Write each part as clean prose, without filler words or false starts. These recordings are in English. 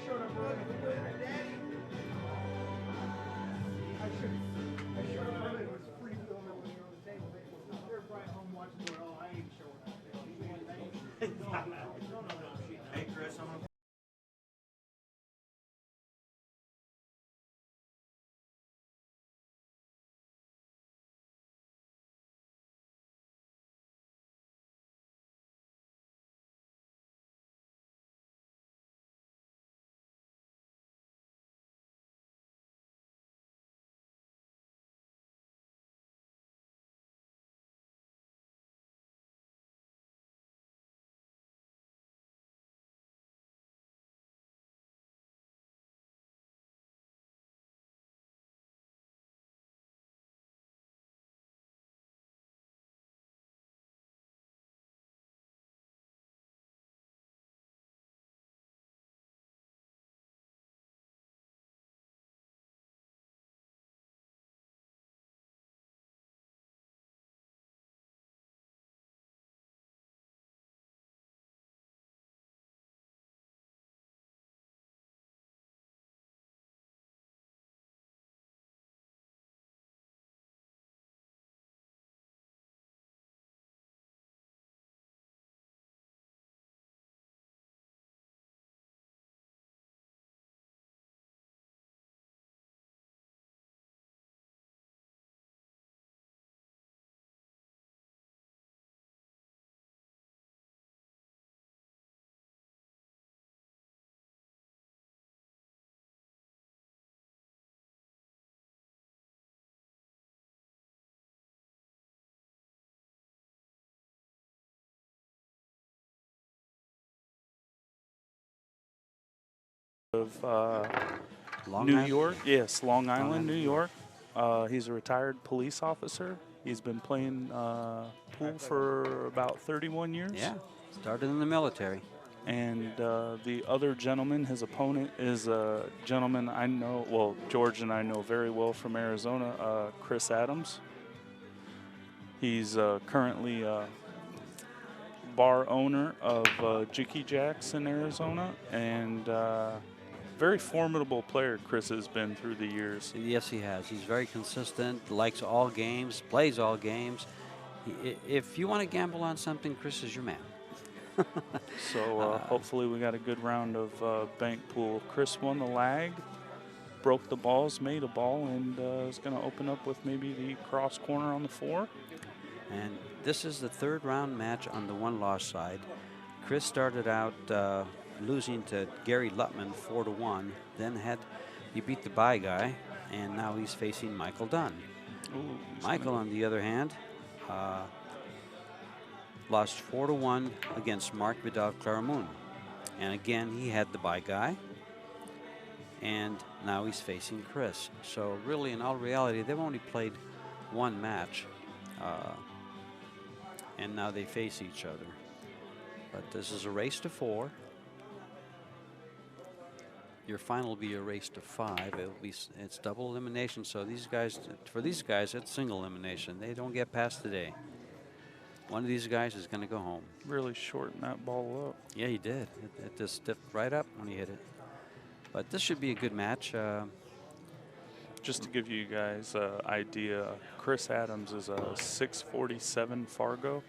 showed up early. Daddy. I showed up early. It was free film that was on the table. They're probably home watching it. Oh, I ain't showing up. Hey, Chris, I'm gonna of Long New Island? York. Yes, Long Island, Island, New New York. He's a retired police officer. He's been playing pool for about 31 years. Yeah, started in the military. And the other gentleman, his opponent, is a gentleman I know, well, George and I know very well from Arizona, Chris Adams. He's currently bar owner of Jicky Jacks in Arizona, and very formidable player Chris has been through the years. Yes, he has. He's very consistent, likes all games, plays all games. If you want to gamble on something, Chris is your man. So hopefully we got a good round of bank pool. Chris won the lag, broke the balls, made a ball, and is going to open up with maybe the cross corner on the 4. And this is the third round match on the one-loss side. Chris started out losing to Gary Lutman 4-1. Then he beat the bye guy, and now he's facing Michael Dunn. Ooh, Michael, on the other hand, lost 4-1 against Mark Vidal Claramunt. And again, he had the bye guy. And now he's facing Chris. So really, in all reality, they've only played one match. And now they face each other. But this is a race to 4. Your final will be a race to 5. It's double elimination. So for these guys, it's single elimination. They don't get past today. One of these guys is going to go home. really shortened that ball up. Yeah, he did. It just stiffed right up when he hit it. But this should be a good match. Just to give you guys an idea, Chris Adams is a 647 Fargo,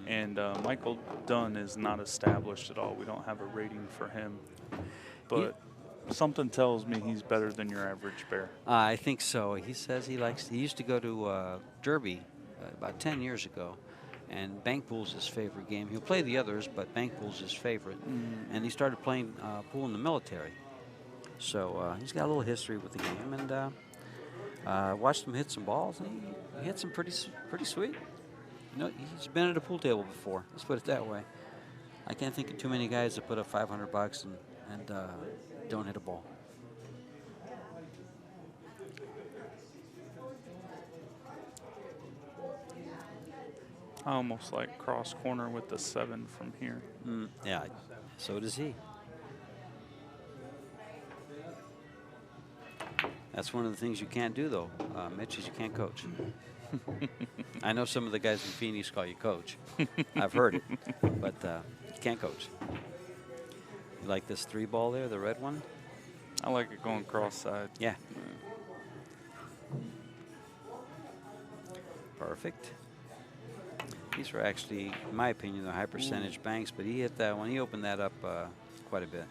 and Michael Dunn is not established at all. We don't have a rating for him, but something tells me he's better than your average bear. I think so. He says he used to go to Derby about 10 years ago, and bank pool's his favorite game. He'll play the others, but bank pool's his favorite. And he started playing pool in the military. So he's got a little history with the game, and watched him hit some balls, and he hit some pretty sweet. You know, he's been at a pool table before. Let's put it that way. I can't think of too many guys that put up $500 and don't hit a ball. I almost like cross corner with the 7 from here. Yeah, so does he. That's one of the things you can't do, though, Mitch, is you can't coach. I know some of the guys in Phoenix call you coach. I've heard it, but you can't coach. You like this 3-ball there, the red one? I like it going cross-side. Yeah. Perfect. These are actually, in my opinion, the high percentage banks, but he hit that one. He opened that up quite a bit.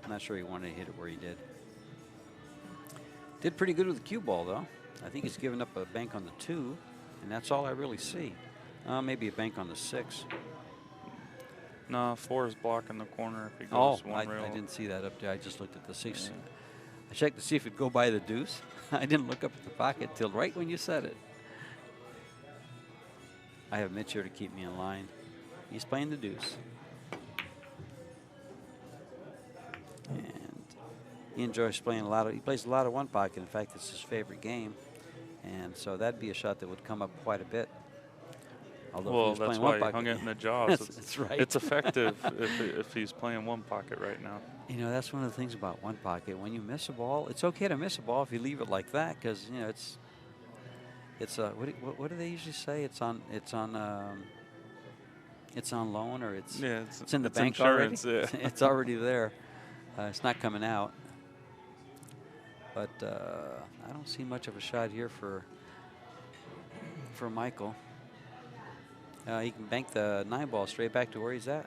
I'm not sure he wanted to hit it where he did. Did pretty good with the cue ball, though. I think he's given up a bank on the 2, and that's all I really see. Maybe a bank on the 6. No, 4 is blocking the corner if he goes one rail. I didn't see that up there. I just looked at the 6. Yeah. I checked to see if it'd go by the deuce. I didn't look up at the pocket till right when you said it. I have Mitch here to keep me in line. He's playing the deuce. And he enjoys playing he plays a lot of one pocket. In fact, it's his favorite game. And so that'd be a shot that would come up quite a bit. Although well, that's why he hung it in the jaws. That's right. It's effective if he's playing one pocket right now. You know, that's one of the things about one pocket. When you miss a ball, it's okay to miss a ball if you leave it like that, because you know it's what do they usually say? It's on loan, or it's in the bank insurance, already. Yeah. It's already there. It's not coming out. But I don't see much of a shot here for Michael. He can bank the 9-ball straight back to where he's at.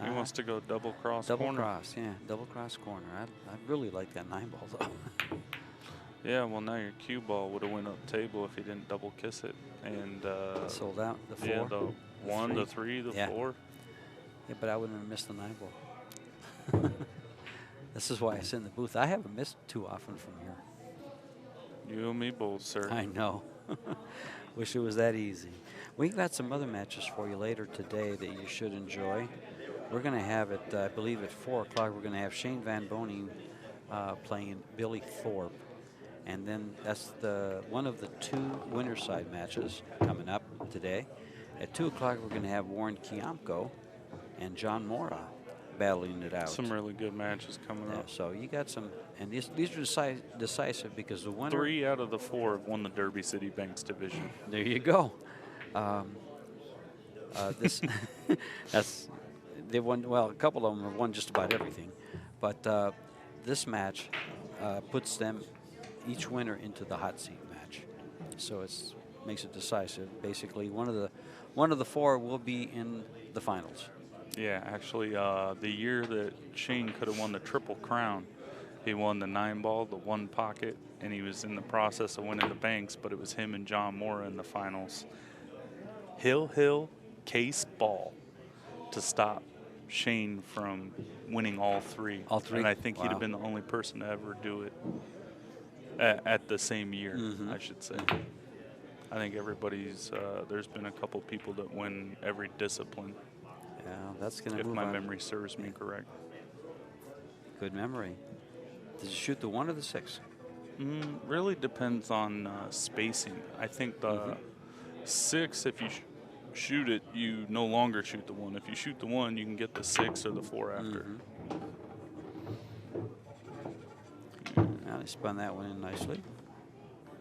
He wants to go double cross double corner. Cross, yeah, double cross corner. I really like that 9-ball though. Yeah, well now your cue ball would have went up table if he didn't double kiss it. And sold out the 4. Yeah, the 1, the 3, the 4. Yeah, but I wouldn't have missed the 9-ball. This is why I sit in the booth. I haven't missed too often from here. You and me both, sir. I know. Wish it was that easy. We've got some other matches for you later today that you should enjoy. We're going to have it, I believe, at 4 o'clock. We're going to have Shane Van Boning playing Billy Thorpe. And then that's one of the 2 winner side matches coming up today. At 2 o'clock, we're going to have Warren Kiamko and John Mora battling it out. Some really good matches coming up. So you got some, and these are decisive because the winner. 3 out of the 4 have won the Derby City Banks division. There you go. They won. Well, a couple of them have won just about everything, but this match puts them each winner into the hot seat match. So makes it decisive. Basically, one of the 4 will be in the finals. Yeah, actually, the year that Shane could have won the Triple Crown, he won the 9-ball, the 1 pocket, and he was in the process of winning the Banks, but it was him and John Mora in the finals. Hill, case, ball to stop Shane from winning all 3. All 3? And I think he'd have been the only person to ever do it at the same year, I should say. I think everybody's, there's been a couple people that win every discipline. Yeah, that's going to move if my on. memory serves me correct. Good memory. Did you shoot the 1 or the 6? Really depends on spacing. I think the 6, if you shoot it, you no longer shoot the 1. If you shoot the 1, you can get the 6 or the 4 after. Now they spun that one in nicely.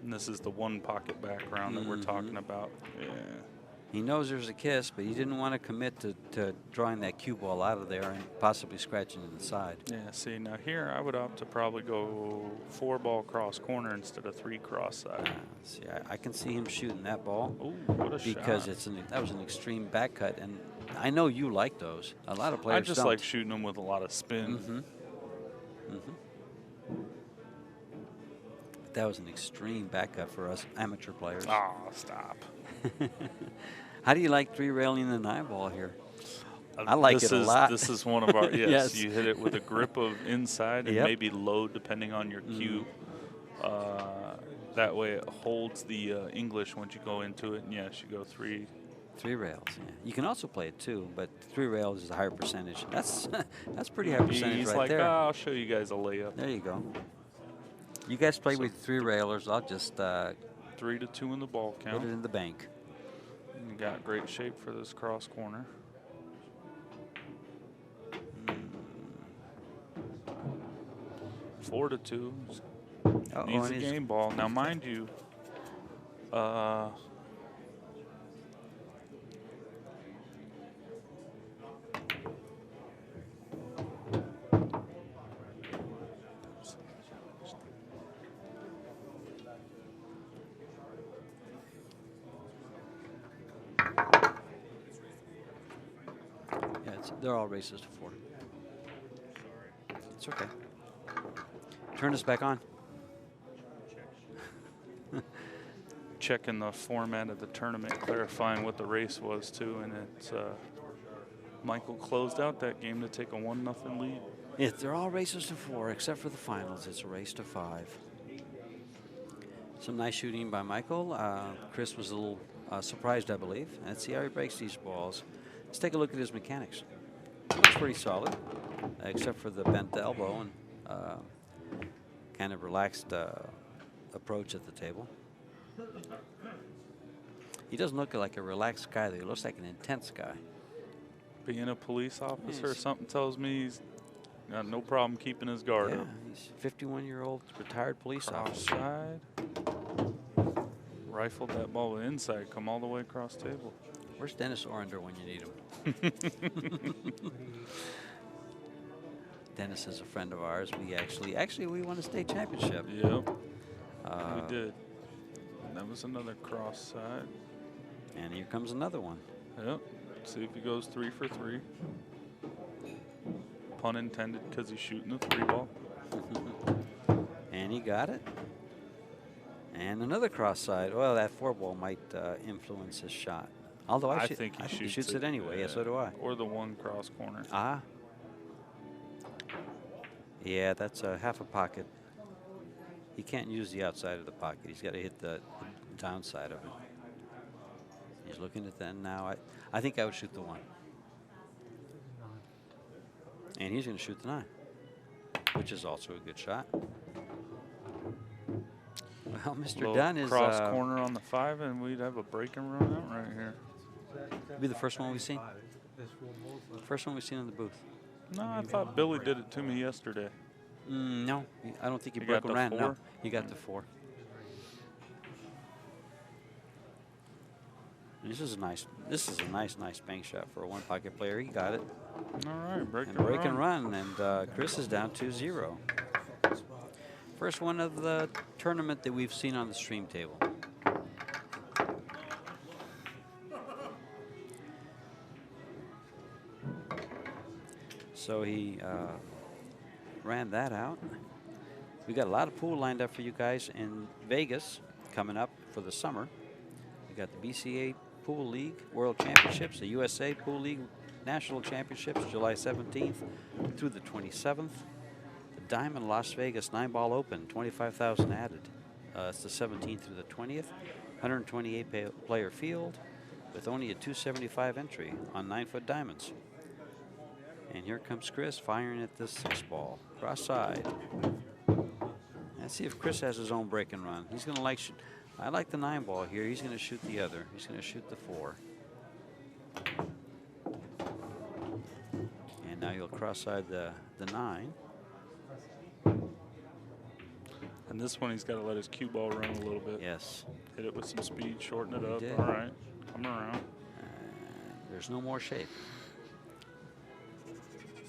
And this is the 1 pocket background that we're talking about. Yeah. He knows there's a kiss, but he didn't want to commit to drawing that cue ball out of there and possibly scratching it inside. Yeah, see, now here I would opt to probably go 4-ball cross corner instead of 3 cross side. See, I can see him shooting that ball. Ooh, what a because shot. That was an extreme back cut, and I know you like those. A lot of players I just don't. like shooting them with a lot of spin. That was an extreme back cut for us amateur players. Oh, stop. How do you like 3-railing the 9-ball here? I like it a lot. This is one of our, yes, Yes. You hit it with a grip of inside and maybe low depending on your cue. That way it holds the English once you go into it. And yes, you go 3 rails. Yeah. You can also play it 2, but 3 rails is a higher percentage. That's pretty high percentage He's right like, there. oh, I'll show you guys a layup. There you go. You guys play with 3 railers. I'll just 3 to 2 in the ball count. put it in the bank. You got great shape for this cross corner. 4 to 2. Needs a game ball. Now, mind you, Yeah, they're all races to 4. It's okay. Turn us back on. Checking the format of the tournament, clarifying what the race was too, and it's Michael closed out that game to take a 1-0 lead. Yeah, they're all races to 4 except for the finals. It's a race to 5. Some nice shooting by Michael. Chris was a little surprised, I believe. Let's see how he breaks these balls. Let's take a look at his mechanics. Looks pretty solid, except for the bent elbow and kind of relaxed approach at the table. He doesn't look like a relaxed guy, though. He looks like an intense guy. Being a police officer, Yes. something tells me he's got no problem keeping his guard Yeah, up. he's a 51-year-old retired police officer. Offside. Rifled that ball inside, come all the way across table. Where's Dennis Orender when you need him? Dennis is a friend of ours. We actually we won a state championship. Yep, we did. That was another cross side. And here comes another one. Yep. See if he goes 3 for 3. Pun intended, because he's shooting the 3 ball. And he got it. And another cross side. Well, that 4 ball might influence his shot. Although I think he shoots it anyway. Yeah, so do I. Or the 1 cross corner. Ah. Yeah, that's half a pocket. He can't use the outside of the pocket. He's got to hit the downside of it. He's looking at that now. I think I would shoot the 1. And he's going to shoot the 9, which is also a good shot. Well, Mr. Dunn is cross corner on the 5, and we'd have a break and run out right here. be the first one we've seen. First one we've seen in the booth. No, I thought Billy did it to me yesterday. No, I don't think he You broke got a the ran. 4? No, he got the 4. This is a nice bank shot for a 1 pocket player. He got it. All right, break And run. And Chris is down 2-0. First one of the tournament that we've seen on the stream table. So he ran that out. We got a lot of pool lined up for you guys in Vegas coming up for the summer. We got the BCA Pool League World Championships, the USA Pool League National Championships, July 17th through the 27th. The Diamond Las Vegas 9-Ball Open, 25,000 added. It's the 17th through the 20th. 128 player field with only a 275 entry on 9-foot diamonds. And here comes Chris firing at this 6-ball, cross side. Let's see if Chris has his own break and run. He's going to like, I like the 9-ball here. He's going to shoot the other. He's going to shoot the 4. And now he'll cross side the 9. And this one, he's got to let his cue ball run a little bit. Yes. Hit it with some speed, shorten it up. did. All right, come around. There's no more shape.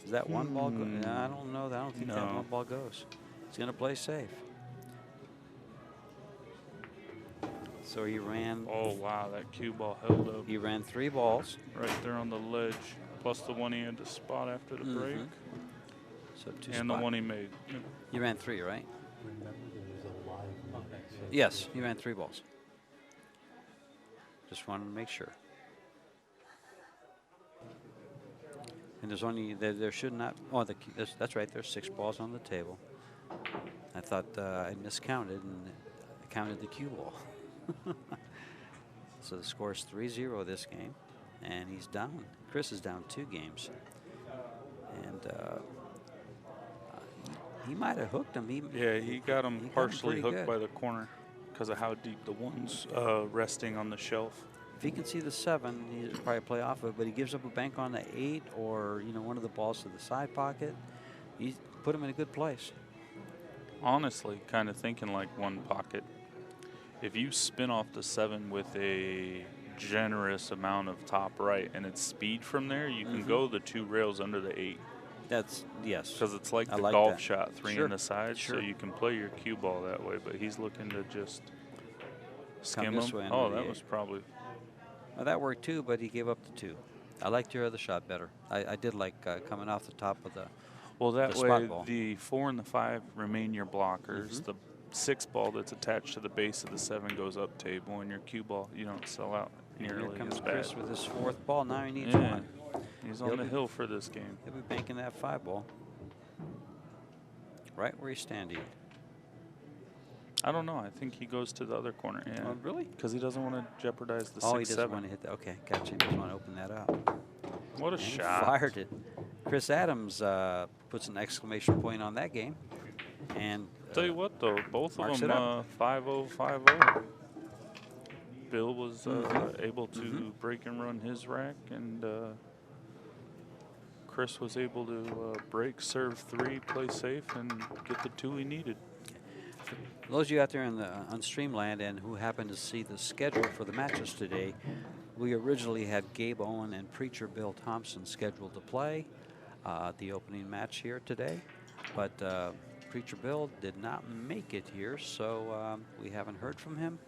Is that 1 ball go? I don't know. I don't think that 1 ball goes. He's going to play safe. So he ran. Oh, wow, that cue ball held up. He ran 3 balls. Right there on the ledge, plus the one he had to spot after the break. So 2 And the one he made. You ran 3, right? Yes, he ran 3 balls. Just wanted to make sure. And there's only, there should not, oh, that's right, there's 6 balls on the table. I thought I miscounted and I counted the cue ball. So the score is 3-0 this game, and he's down. Chris is down 2 games. And he might have hooked him. He got him partially hooked good. by the corner because of how deep the one's resting on the shelf. If he can see the 7, he'll probably play off of it, but he gives up a bank on the 8 or, one of the balls to the side pocket. He put him in a good place. Honestly, kind of thinking like 1 pocket. If you spin off the 7 with a generous amount of top right and it's speed from there, you can go the 2 rails under the 8. That's, yes. Because it's like the like golf that. shot, 3 Sure. in the side, Sure. so you can play your cue ball that way, but he's looking to just skim this him. way Oh, under the that 8. was probably... Well, that worked too, but he gave up the 2. I liked your other shot better. I did like coming off the top of the. Well, that The spot way ball. the 4 and the 5 remain your blockers. The 6 ball that's attached to the base of the 7 goes up table, and your cue ball, you don't sell out Here nearly comes as bad. Chris with his 4th ball. Now he needs Yeah. one. He's He'll on the be- hill for this game. He'll be banking that 5 ball. Right where he's standing. I don't know. I think he goes to the other corner. Yeah. Oh, really? Because he doesn't want to jeopardize the 6-7. Oh, he doesn't want to hit that. Okay, gotcha. He doesn't want to open that up. What a And he shot. fired it. Chris Adams puts an exclamation point on that game. And Tell you what, though, both marks of it them up. 5-0, 5-0. Bill was Mhm. able to break and run his rack, and Chris was able to break, serve 3, play safe, and get the 2 he needed. those of you out there on Streamland and who happen to see the schedule for the matches today, we originally had Gabe Owen and Preacher Bill Thompson scheduled to play the opening match here today, but Preacher Bill did not make it here, so we haven't heard from him.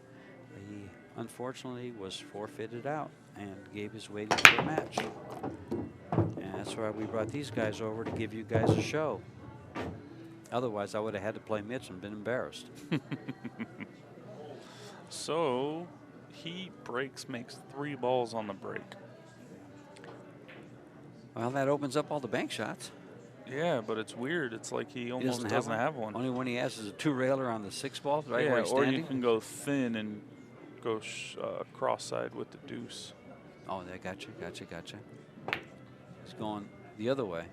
He unfortunately was forfeited out, and Gabe is waiting for a match. And that's why we brought these guys over to give you guys a show. Otherwise, I would have had to play Mitch and been embarrassed. So he makes 3 balls on the break. Well, that opens up all the bank shots. Yeah, but it's weird. It's like he He almost doesn't have one. Only one he has is a 2-railer on the 6 ball, right Yeah, where he's or standing. you can go thin and go cross-side with the deuce. Oh, I gotcha. He's going the other way.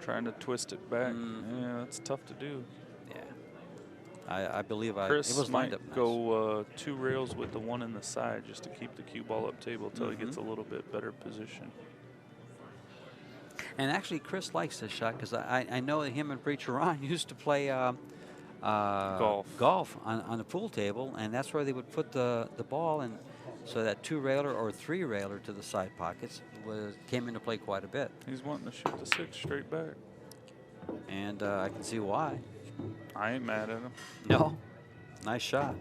Trying to twist it back. Yeah, that's tough to do. Yeah. I believe Chris it was lined might up nice. go 2 rails with the 1 in the side just to keep the cue ball up table until he gets a little bit better position. And actually, Chris likes this shot because I know that him and Preacher Ron used to play golf on the pool table, and that's where they would put the ball in. So that 2-railer or 3-railer to the side pockets came into play quite a bit. He's wanting to shoot the 6 straight back. And I can see why. I ain't mad at him. No. Nice shot.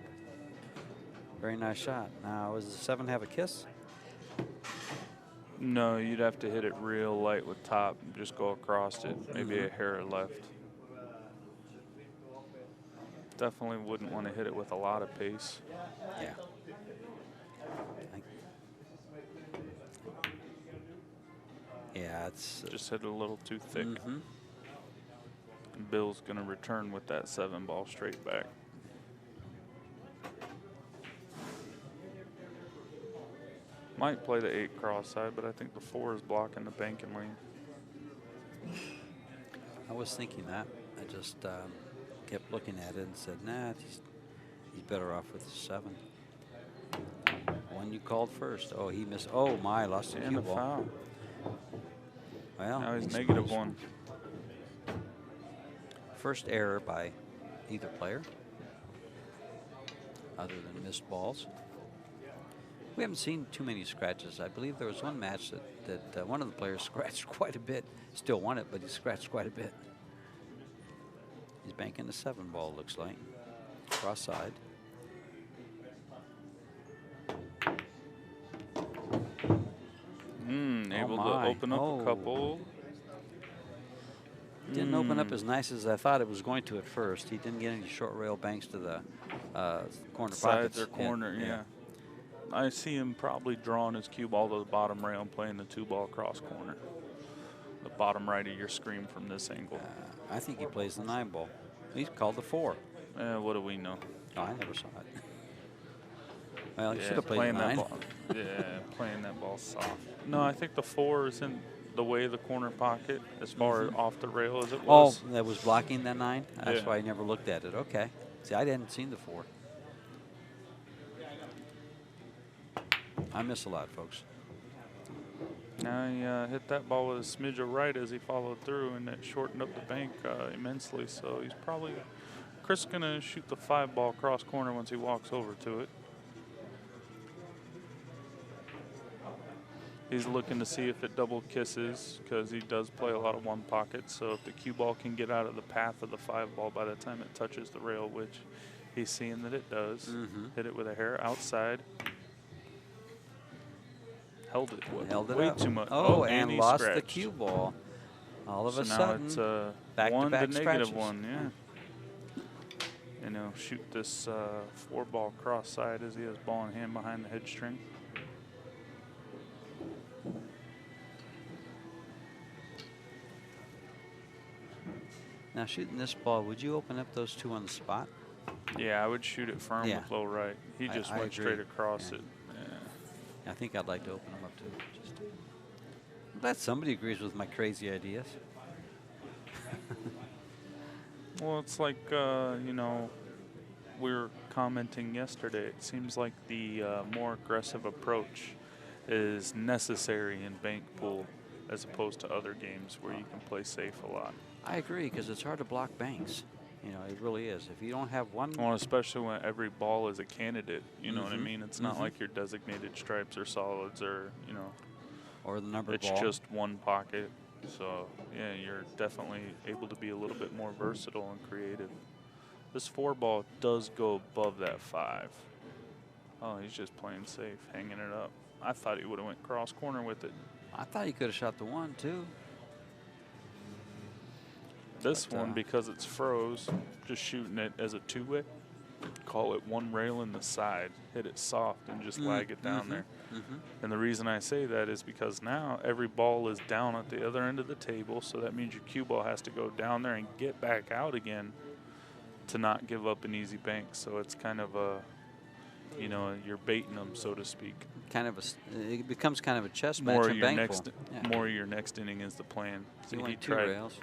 Very nice shot. Now, does the 7 have a kiss? No, you'd have to hit it real light with top and just go across it, maybe a hair left. Definitely wouldn't want to hit it with a lot of pace. Yeah. Yeah, it's Just hit it a little too thick. And Bill's going to return with that 7 ball straight back. Might play the 8 cross side, but I think the 4 is blocking the banking lane. I was thinking that. I just kept looking at it and said, nah, he's better off with the 7. One you called first. Oh, he missed. Oh, my, lost the And cue a ball. foul. Well, Now he's exposed. -1. First error by either player, other than missed balls. We haven't seen too many scratches. I believe there was one match that one of the players scratched quite a bit. Still won it, but he scratched quite a bit. He's banking the 7 ball, looks like. Cross side. Able to my. open up a couple. Didn't open up as nice as I thought it was going to at first. He didn't get any short rail banks to the corner Sides pockets. or corner, yeah. I see him probably drawing his cue ball to the bottom rail and playing the 2-ball cross corner. The bottom right of your screen from this angle. I think he plays the 9 ball. He's called the 4. What do we know? Oh, I never saw it. Well, he Yeah, should have played playing the 9. that ball. Yeah, playing that ball soft. No, I think the 4 is in the way of the corner pocket as far off the rail as it Oh, was. that was blocking that 9? That's Yeah. why I never looked at it. Okay. See, I hadn't seen the 4. I miss a lot, folks. Now he hit that ball with a smidge of right as he followed through, and it shortened up the bank immensely. So he's probably Chris is gonna shoot the 5-ball cross corner once he walks over to it. He's looking to see if it double kisses because he does play a lot of 1 pocket. So if the cue ball can get out of the path of the 5-ball by the time it touches the rail, which he's seeing that it does, hit it with a hair outside. held it, Held it way up. too much. Oh, and he lost the scratched. cue ball. All of So a now sudden, it's back-to-back negative scratches. one, yeah. And he'll shoot this 4-ball cross side as he has ball in hand behind the head string. Now shooting this ball, would you open up those two on the spot? Yeah, I would shoot it firm Yeah. with low right. He just I went agree. straight across Yeah. it. Yeah. I think I'd like to open them up too. I'm glad somebody agrees with my crazy ideas. Well, it's like, you know, we were commenting yesterday. It seems like the more aggressive approach is necessary in bank pool as opposed to other games where you can play safe a lot. I agree, because it's hard to block banks. You know, it really is. If you don't have one. Well, especially when every ball is a candidate. You know what I Mhm. mean? It's not like your designated stripes or solids or, you know. Or the number It's ball. just one pocket. So, yeah, you're definitely able to be a little bit more versatile and creative. This 4-ball does go above that 5. Oh, he's just playing safe, hanging it up. I thought he would have went cross corner with it. I thought you could have shot the 1 too. This But, one, because it's froze, just shooting it as a 2-way. Call it one rail in the side, hit it soft, and just lag it down there. And the reason I say that is because now every ball is down at the other end of the table, so that means your cue ball has to go down there and get back out again to not give up an easy bank. So it's kind of a, you know, you're baiting them, so to speak. Kind of it becomes kind of a chess match More in your bank next, pool. Yeah. more your next inning is the plan. He So went 2 rails.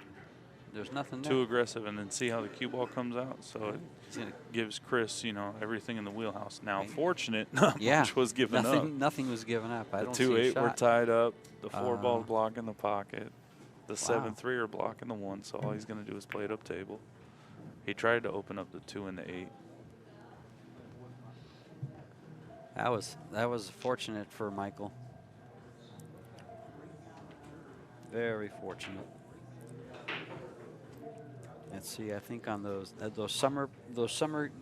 There's nothing there. too aggressive, and then see how the cue ball comes out. So it He's gonna, gives Chris, you know, everything in the wheelhouse. Now, Right. fortunate, not yeah, much was given up. nothing was given up. I The don't see a 2-8 were shot. tied up. The 4-ball Uh, blocking the pocket. The wow. 7-3 are blocking the 1. So all he's going to do is play it up table. He tried to open up the 2 and the 8. That was fortunate for Michael. Very fortunate. Let's see. I think on those summer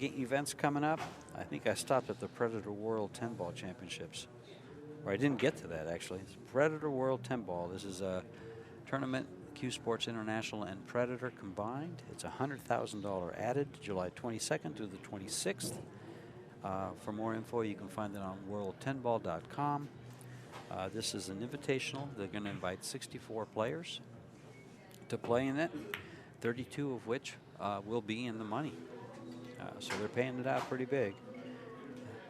events coming up, I think I stopped at the Predator World 10-ball championships. Or I didn't get to that actually. It's Predator World 10-ball. This is a tournament. CueSports International and Predator combined. It's $100,000 added, July 22nd through the 26th. For more info, you can find it on world10ball.com. This is an invitational. They're going to invite 64 players to play in it, 32 of which will be in the money. So they're paying it out pretty big.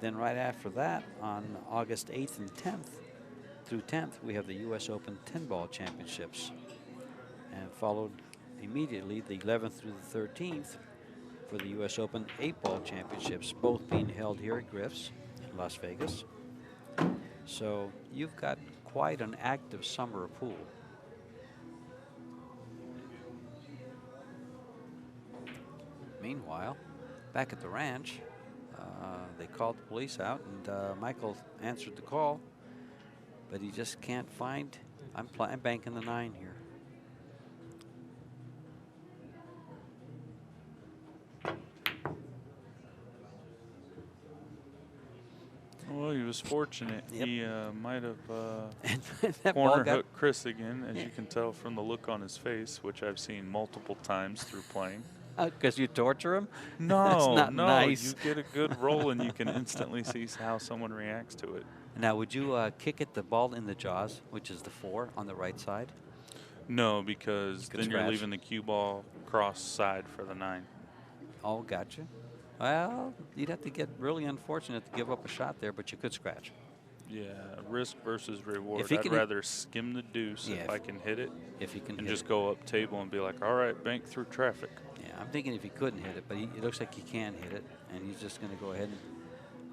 Then right after that, on August 8th and 10th through 10th, we have the U.S. Open 10-ball championships. And followed immediately the 11th through the 13th for the U.S. Open 8-ball championships, both being held here at Griff's in Las Vegas. So you've got quite an active summer of pool. Meanwhile, back at the ranch, they called the police out, and Michael answered the call, but he just can't find. I'm banking the 9 here. Well, he was fortunate. Yep. He might have That ball corner got- hooked Chris again, as you can tell from the look on his face, which I've seen multiple times through playing. Because you torture him? No, That's not no, nice. you get a good roll and you can instantly see how someone reacts to it. Now, would you kick it the ball in the jaws, which is the 4 on the right side? No, because could then you're scratch. leaving the cue ball cross side for the 9. Oh, gotcha. Well, you'd have to get really unfortunate to give up a shot there, but you could scratch. Yeah, risk versus reward. If he I'd can- rather skim the deuce Yeah, if I can hit it If you can and hit just it. go up table and be like, all right, bank through traffic. Yeah, I'm thinking if he couldn't hit it, but it looks like he can hit it, and he's just going to go ahead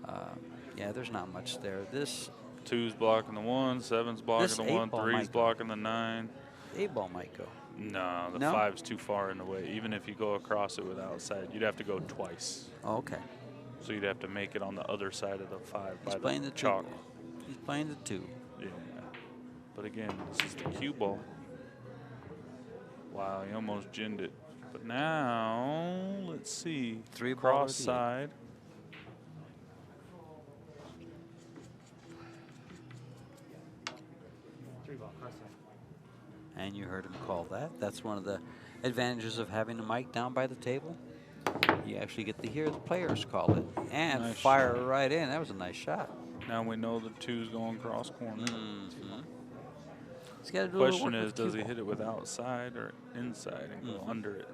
and, yeah, there's not much there. This 2's blocking the 1, 7's blocking This the 1, 8-ball 3's might go. blocking the 9. 8-ball might go. No, the No? 5's too far in the way. Even if you go across it with outside, you'd have to go twice. Oh, okay. So you'd have to make it on the other side of the 5 He's by playing the the chalk. 2. He's playing the 2. Yeah. But again, this is the cue ball. Wow, he almost ginned it. But now, let's see. 3-ball Cross or the 8? side. And you heard him call that. That's one of the advantages of having a mic down by the table. You actually get to hear the players call it and Nice fire shot. right in. That was a nice shot. Now we know the 2's going cross corner. He's got to do Question a little work is, with does cue he ball. hit it with outside or inside and go under it?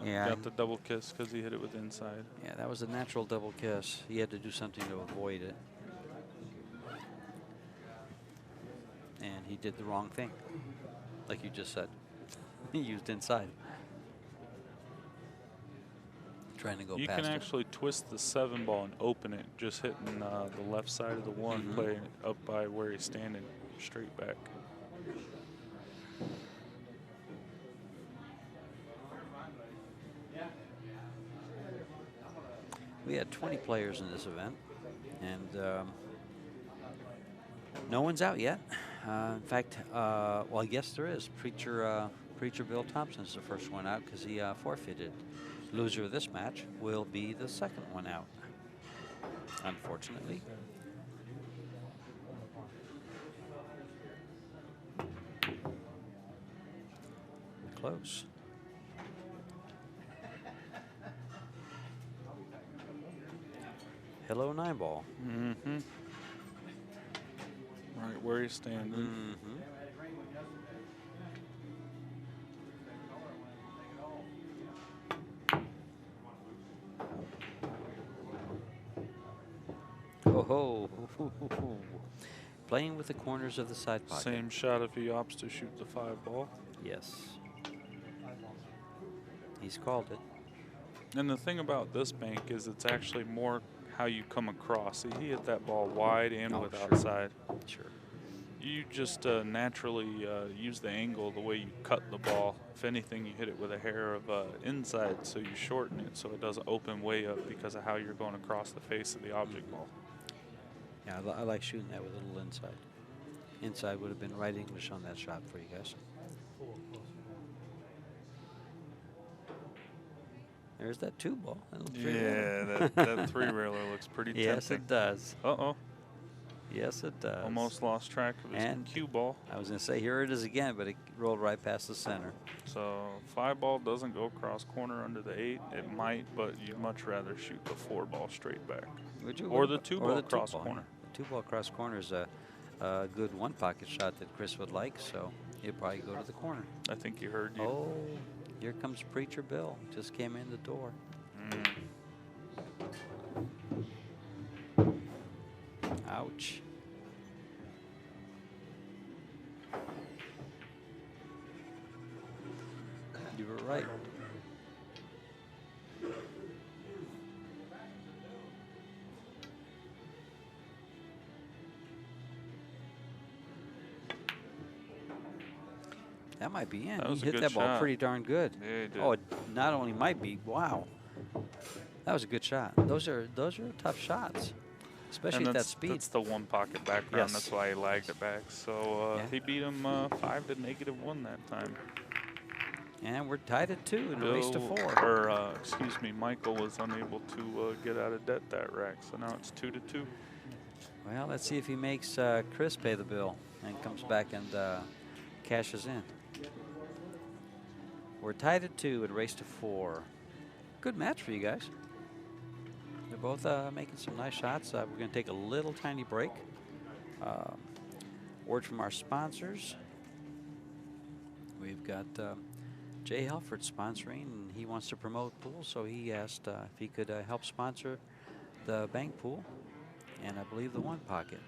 Yeah. Got the double kiss because he hit it with inside. Yeah, that was a natural double kiss. He had to do something to avoid it. And he did the wrong thing, like you just said. He used inside. Trying to go You past can it. actually twist the 7 ball and open it, just hitting the left side of the 1, playing it up by where he's standing, straight back. We had 20 players in this event, and no one's out yet. In fact, well, yes, there is. Preacher Bill Thompson's the first one out because he forfeited. Loser of this match will be the second one out, unfortunately. Close. Hello, 9-ball. Right where he's standing. Oh ho. Playing with the corners of the side pocket. Same shot if he opts to shoot the 5 ball. Yes. He's called it. And the thing about this bank is it's actually more how you come across. See, he hit that ball wide and with outside. Sure. You just naturally use the angle the way you cut the ball. If anything, you hit it with a hair of inside, so you shorten it so it doesn't open way up because of how you're going across the face of the object ball. Yeah, I like shooting that with a little inside. Inside would have been right English on that shot for you guys. There's that 2 ball. Yeah, that 3 railer looks pretty tempting. Yes, it does. Uh-oh. Yes, it does. Almost lost track of his cue ball. I was going to say, here it is again, but it rolled right past the center. So 5 ball doesn't go cross corner under the 8. It might, but you'd much rather shoot the 4 ball straight back. Would you? Or the 2 ball cross corner. The 2 ball cross corner is a good 1 pocket shot that Chris would like, so he'll probably go to the corner. I think he heard you. Oh, here comes Preacher Bill. Just came in the door. Ouch. You were right. That might be in. That was He a hit good that ball shot. pretty darn good. Yeah, he did. Oh, it not only might be. Wow. That was a good shot. Those are tough shots, especially at that speed. That's the 1 pocket background. Yes. That's why he lagged it back. So Yeah. he beat him 5 to -1 that time. And we're tied at 2 in a race to 4. Or excuse me, Michael was unable to get out of debt that rack. So now it's 2 to 2. Well, let's see if he makes Chris pay the bill and comes back and cashes in. We're tied at 2 in a race to 4. Good match for you guys. They're both making some nice shots. We're going to take a little tiny break. Word from our sponsors. We've got Jay Helford sponsoring, and he wants to promote pool, so he asked if he could help sponsor the bank pool and I believe the 1 pocket.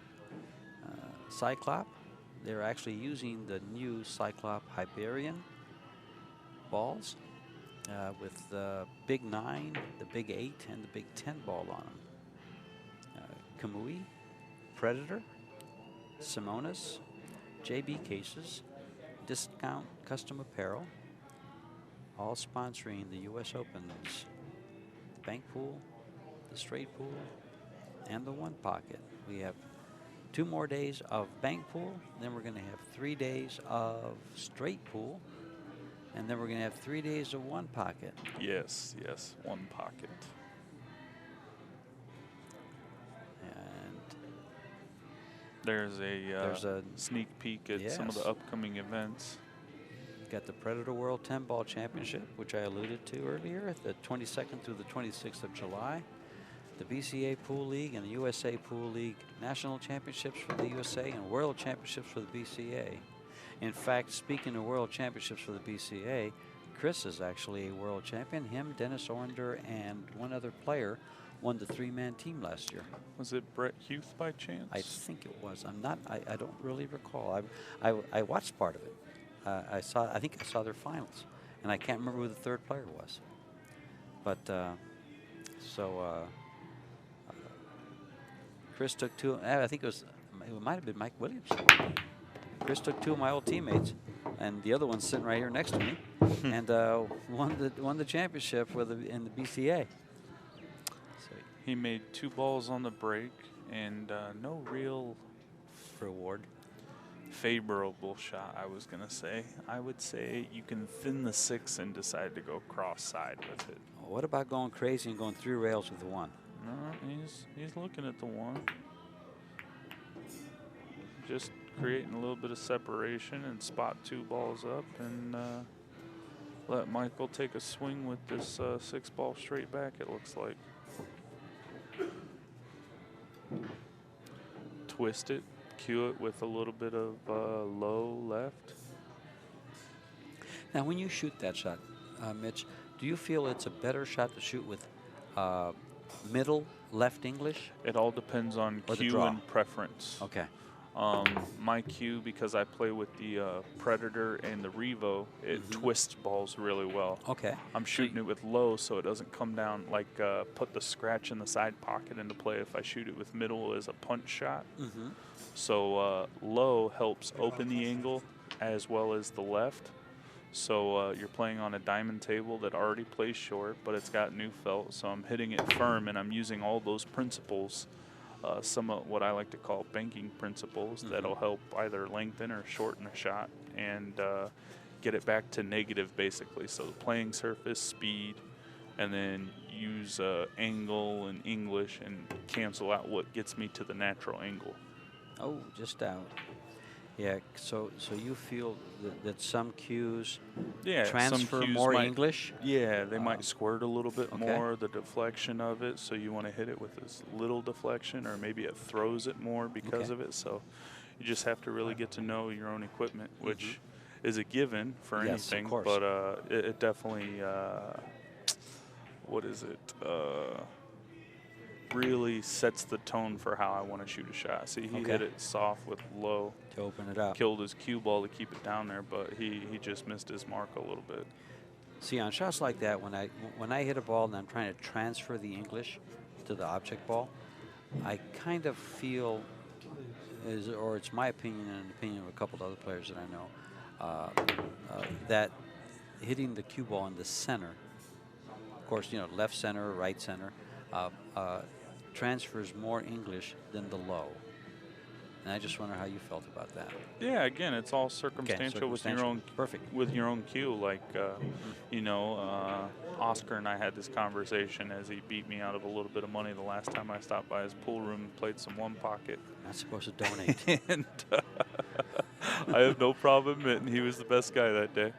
Cyclop, they're actually using the new Cyclop Hyperion balls with the Big 9, the Big 8, and the Big 10 ball on them. Kamui, Predator, Simonis, JB Cases, Discount Custom Apparel, all sponsoring the U.S. Opens, the bank pool, the straight pool, and the 1 pocket. We have 2 more days of bank pool, then we're going to have 3 days of straight pool, and then we're going to have 3 days of 1 pocket. Yes, 1 pocket. And There's There's a sneak peek at some of the yes. upcoming events. Got the Predator World 10 Ball Championship, which I alluded to earlier, the 22nd through the 26th of July. The BCA Pool League and the USA Pool League National Championships for the USA and World Championships for the BCA. In fact, speaking of World Championships for the BCA, Chris is actually a world champion. Him, Dennis Orender, and one other player won the 3-man team last year. Was it Brett Huth by chance? I think it was. I'm not. I don't really recall. I watched part of it. I think I saw their finals, and I can't remember who the third player was. But Chris took two. I think it might have been Mike Williams. Chris took two of my old teammates, and the other one's sitting right here next to me, and won the championship in the BCA. So He made 2 balls on the break and no real reward. favorable shot, I was going to say. I would say you can thin the 6 and decide to go cross-side with it. What about going crazy and going 3 rails with the 1? No, he's looking at the 1. Just creating a little bit of separation and spot 2 balls up and let Michael take a swing with this 6 ball straight back, it looks like. Twist it, cue it with a little bit of low left. Now, when you shoot that shot, Mitch, do you feel it's a better shot to shoot with middle left English? It all depends on Or the cue draw? and preference. Okay. My cue, because I play with the Predator and the Revo, it twists balls really well. Okay. I'm shooting it with low so it doesn't come down, like put the scratch in the side pocket into play if I shoot it with middle as a punch shot. So low helps open the angle as well as the left. So you're playing on a diamond table that already plays short, but it's got new felt, so I'm hitting it firm, and I'm using all those principles, some of what I like to call banking principles, that'll help either lengthen or shorten a shot and get it back to negative, basically. So the playing surface, speed, and then use angle and English and cancel out what gets me to the natural angle. Oh, just out. Yeah, so you feel that some cues transfer some cues more might, English? Yeah, they might squirt a little bit okay. more, the deflection of it, so you want to hit it with as little deflection, or maybe it throws it more because of it. So you just have to really get to know your own equipment, which is a given for anything, of course. but it definitely, what is it, really sets the tone for how I want to shoot a shot. See, he hit it soft with low. To open it up. Killed his cue ball to keep it down there, but he just missed his mark a little bit. See, on shots like that, when I hit a ball and I'm trying to transfer the English to the object ball, I kind of feel, or it's my opinion and the opinion of a couple of other players that I know, that hitting the cue ball in the center, of course, you know, left center, right center, transfers more English than the low. And I just wonder how you felt about that. Yeah, again, it's all circumstantial, with your own with your own cue. Like, you know, Oscar and I had this conversation as he beat me out of a little bit of money the last time I stopped by his pool room and played some one pocket. Not supposed to donate. And I have no problem admitting he was the best guy that day.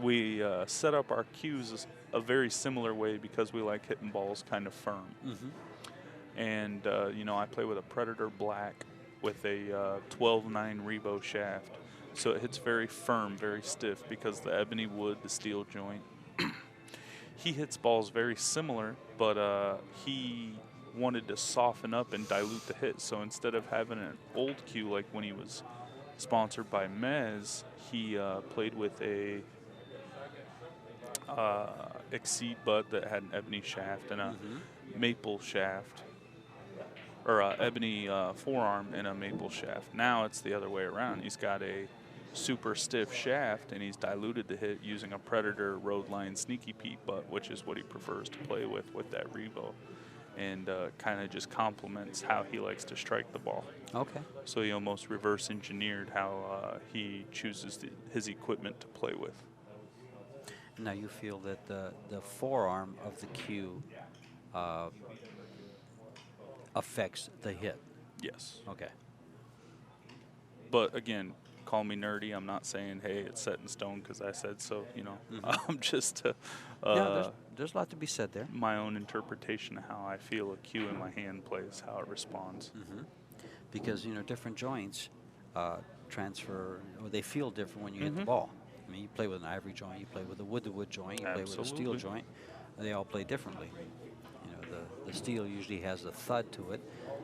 We set up our cues a very similar way because we like hitting balls kind of firm. And, you know, I play with a Predator black with a 12-9 Revo shaft. So it hits very firm, very stiff because the ebony wood, the steel joint. He hits balls very similar, but he wanted to soften up and dilute the hit. So instead of having an old cue like when he was sponsored by Mez, he played with a Exceed butt that had an ebony shaft and a maple shaft, or ebony forearm and a maple shaft. Now it's the other way around. He's got a super stiff shaft and he's diluted the hit using a Predator road line sneaky Pete butt, which is what he prefers to play with that Revo, and kind of just complements how he likes to strike the ball. Okay. So he almost reverse engineered how he chooses his equipment to play with. Now you feel that the forearm of the cue affects the hit. Yes. Okay. But again, call me nerdy. I'm not saying, hey, it's set in stone because I said so. You know, I'm just Yeah, there's a lot to be said there. my own interpretation of how I feel a cue in my hand plays, how it responds. Because, you know, different joints transfer, or they feel different when you hit the ball. I mean, you play with an ivory joint, you play with a wood-to-wood joint, you play with a steel Absolutely. joint. They all play differently. You know, the steel usually has a thud to it,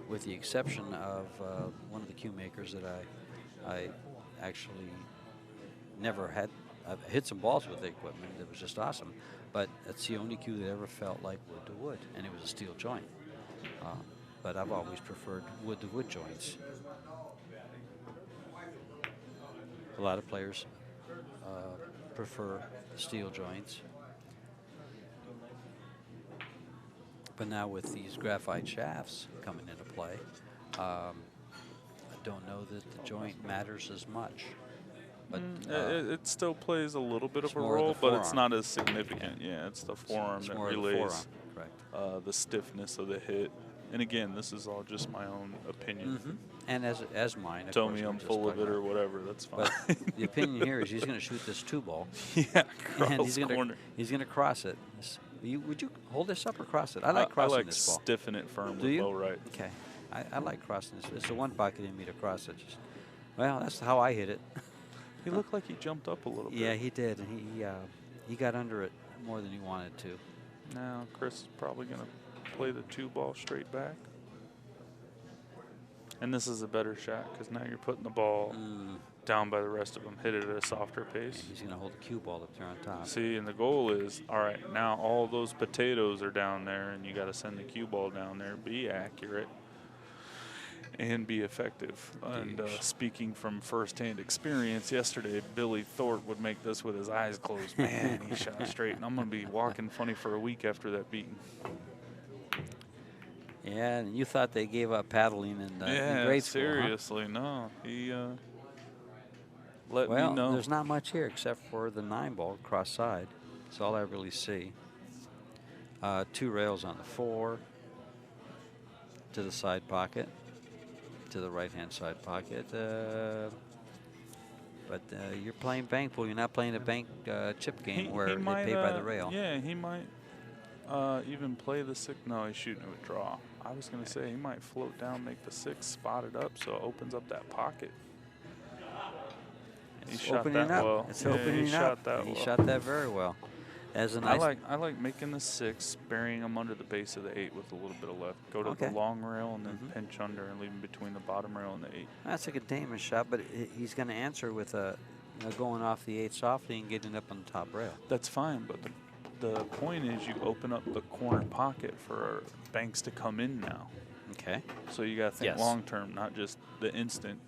with the exception of one of the cue makers that I actually never had. I've hit some balls with the equipment. It was just awesome. But it's the only cue that ever felt like wood-to-wood, and it was a steel joint. But I've always preferred wood-to-wood joints. A lot of players prefer steel joints. But now with these graphite shafts coming into play, I don't know that the joint matters as much. But It still plays a little bit of a more of the role, but it's forearm. not as significant. Yeah, it's the forearm it's that more of the relays forearm, correct. the stiffness of the hit. And again, this is all just my own opinion. And as mine, of Tell course, me we're I'm just full of talking it or about- whatever. That's fine. But the opinion here is he's going to shoot this 2-ball, yeah, and cross corner. he's going to cross it. Would you hold this up or cross it? I like crossing I like this ball. stiffen it firm Do with you? low right. Okay, I like crossing this. It's the one pocket in me to cross it. Well, that's how I hit it. He looked like he jumped up a little bit. Yeah, he did, and he got under it more than he wanted to. Now Chris is probably going to play the 2-ball straight back. And this is a better shot because now you're putting the ball down by the rest of them. Hit it at a softer pace. And he's going to hold the cue ball up there on top. See, and the goal is, all right, now all those potatoes are down there, and you got to send the cue ball down there, be accurate, and be effective. And speaking from firsthand experience, yesterday Billy Thorpe would make this with his eyes closed. Man, he shot straight, and I'm going to be walking funny for a week after that beating. Yeah, and you thought they gave up paddling in grade school, huh? Seriously, no. He let me Well, know. there's not much here except for the 9-ball cross side. That's all I really see. 2 rails on the 4, to the side pocket, to the right-hand side pocket. But you're playing bank pool. You're not playing a bank chip game where they pay by the rail. Yeah, he might even play the 6. No, he's shooting it with draw. I was going to say he might float down, make the 6, spot it up, so it opens up that pocket. He shot that well. It's opening up. He shot that very well. As a nice I like making the 6, burying him under the base of the 8 with a little bit of left. Go to the long rail and then pinch under and leave him between the bottom rail and the 8. That's a containment shot, but he's going to answer with going off the 8 softly and getting up on the top rail. That's fine, but the point is you open up the corner pocket for banks to come in now. Okay. So you got to think Yes. long term, not just the instant.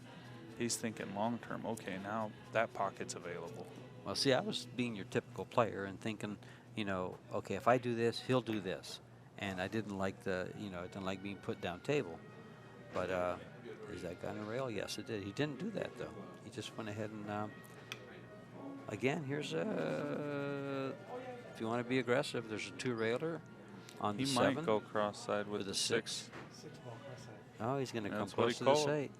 He's thinking long term. Okay, now that pocket's available. Well, see, I was being your typical player and thinking, you know, okay, if I do this, he'll do this, and I didn't like I didn't like being put down table. But is that guy on a rail? Yes, it did. He didn't do that though. He just went ahead and again. Here's if you want to be aggressive, there's a 2-railer on the 7. He might go cross side with a the 6. 6-ball cross side. Oh, he's going to come That's what close he to this called. 8.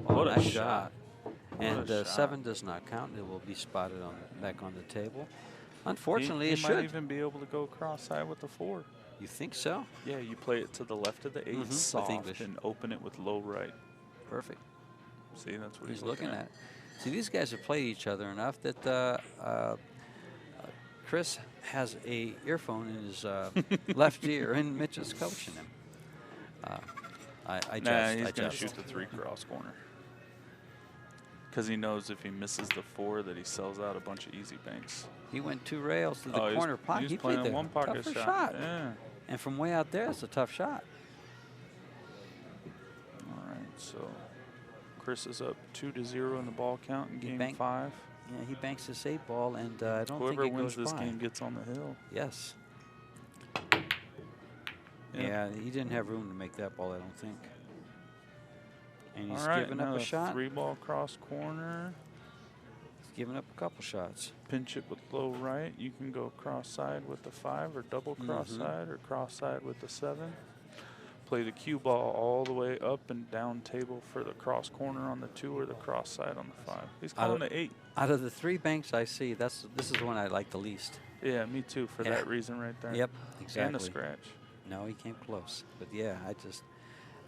What a nice shot. And What a shot. 7 does not count. It will be spotted back on the table. Unfortunately, he it might should. even be able to go cross side with the 4. You think so? Yeah, you play it to the left of the 8 with soft English. and open it with low right. Perfect. See, that's what He's looking at. See, these guys have played each other enough that Chris has a earphone in his left ear, and Mitch is coaching him. I Nah, just, he's I going to just. shoot the 3 cross corner. Because he knows if he misses the 4 that he sells out a bunch of easy banks. He went 2 rails to the Oh, corner pocket. He's He playing played the one pocket tougher shot. Yeah. And from way out there, it's a tough shot. All right, so Chris is up 2-0 in the ball count in He game banked- 5. Yeah, he banks this 8-ball, and I don't Whoever think it wins goes this by. game gets on the hill. Yes. Yeah. Yeah, he didn't have room to make that ball, I don't think. And he's All right, giving up now a shot. 3-ball cross corner. He's giving up a couple shots. Pinch it with low right. You can go cross-side with the 5 or double cross-side or cross-side with the 7. Play the cue ball all the way up and down table for the cross corner on the 2 or the cross side on the 5. He's calling the 8. Out of the 3 banks I see, this is the one I like the least. Yeah, me too, for that reason right there. Yep, exactly. And the scratch. No, he came close. But yeah,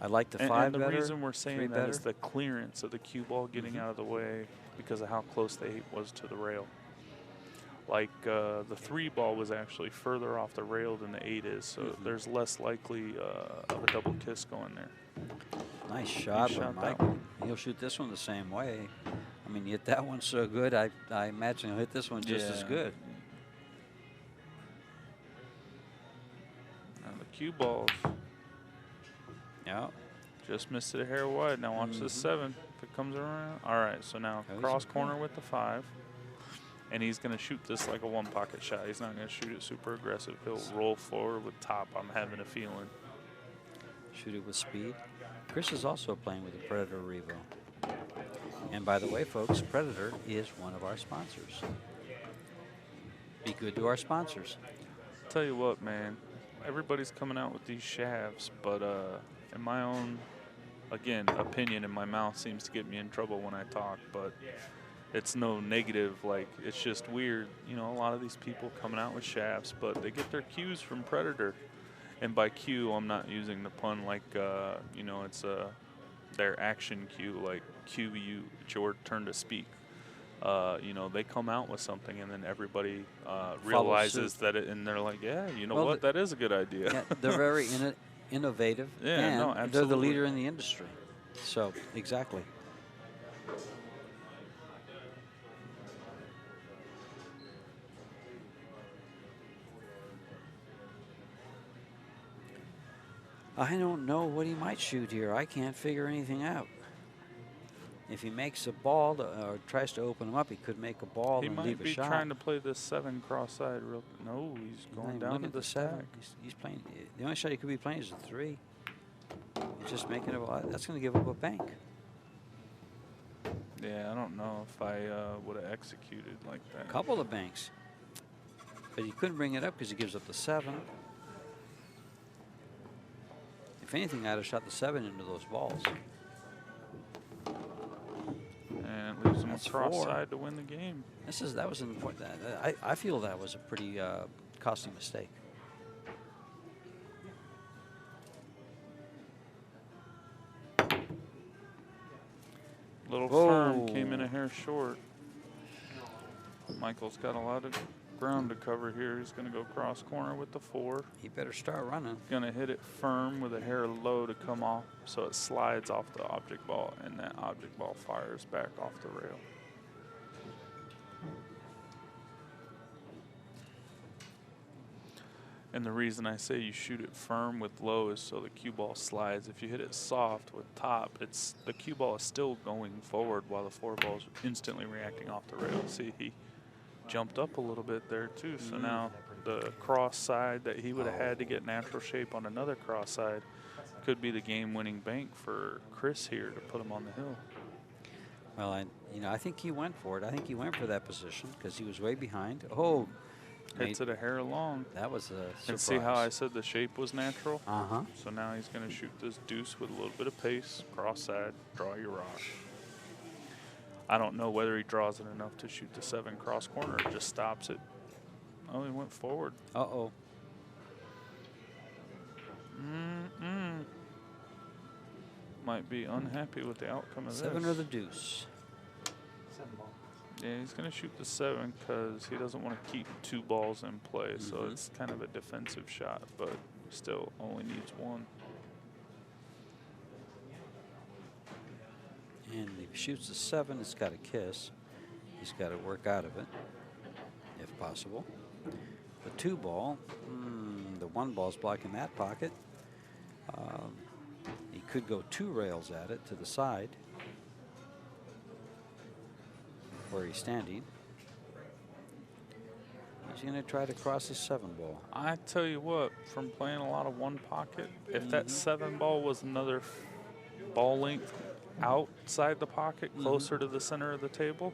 I like the 5 and the better, reason we're saying that better. is the clearance of the cue ball getting out of the way because of how close the 8 was to the rail. Like the 3 ball was actually further off the rail than the 8 is, so there's less likely of a double kiss going there. Nice shot by Michael. He'll shoot this one the same way. I mean, you hit that one so good, I imagine he'll hit this one just as good. Now the cue balls. Yeah. Just missed it a hair wide. Now watch this 7 if it comes around. All right, so now cross corner with the 5. And he's going to shoot this like a 1-pocket shot. He's not going to shoot it super aggressive. He'll roll forward with top, I'm having a feeling. Shoot it with speed. Chris is also playing with the Predator Revo. And by the way, folks, Predator is one of our sponsors. Be good to our sponsors. Tell you what, man. Everybody's coming out with these shafts, but in my own, again, opinion, in my mouth seems to get me in trouble when I talk, but it's no negative, like, it's just weird. You know, a lot of these people coming out with shafts, but they get their cues from Predator. And by cue, I'm not using the pun like, you know, it's their action cue, like cue you, it's your turn to speak. You know, they come out with something and then everybody realizes that and they're like, yeah, you know what, that is a good idea. Yeah, they're very innovative. Yeah, and no, absolutely. they're the leader in the industry. So, exactly. I don't know what he might shoot here. I can't figure anything out. If he makes a ball or tries to open him up, he could make a ball and leave a shot. He might be trying to play this 7 cross-side. No, he's going down to the stack. He's playing. The only shot he could be playing is a 3. He's just making a ball. That's going to give up a bank. Yeah, I don't know if I would have executed like that. A couple of banks. But he couldn't bring it up because he gives up the 7. If anything, I'd have shot the 7 into those balls. And it leaves him cross side to win the game. That was important. I feel that was a pretty costly mistake. Little firm, came in a hair short. Michael's got a lot of ground to cover here. He's going to go cross corner with the 4. He better start running. Going to hit it firm with a hair low to come off so it slides off the object ball, and that object ball fires back off the rail. And the reason I say you shoot it firm with low is so the cue ball slides. If you hit it soft with top, the cue ball is still going forward while the 4 ball is instantly reacting off the rail. See, he jumped up a little bit there too, so now the cross side that he would have had to get natural shape on another cross side could be the game-winning bank for Chris here to put him on the hill. Well, I think he went for it. I think he went for that position because he was way behind. Hits it a hair long. That was a surprise. And see how I said the shape was natural? Uh-huh. So now he's going to shoot this deuce with a little bit of pace, cross side, draw your rock. I don't know whether he draws it enough to shoot the 7 cross corner or just stops it. Oh, he went forward. Uh-oh. Might be unhappy with the outcome of 7 this. or the deuce. 7 ball. Yeah, he's going to shoot the 7 because he doesn't want to keep 2 balls in play. So it's kind of a defensive shot, but still only needs 1. And if he shoots the 7, it's got a kiss. He's got to work out of it, if possible. The 2 ball, the 1 ball's blocking that pocket. He could go 2 rails at it to the side where he's standing. He's going to try to cross his 7 ball. I tell you what, from playing a lot of 1 pocket, if that 7 ball was another ball length outside the pocket, closer to the center of the table,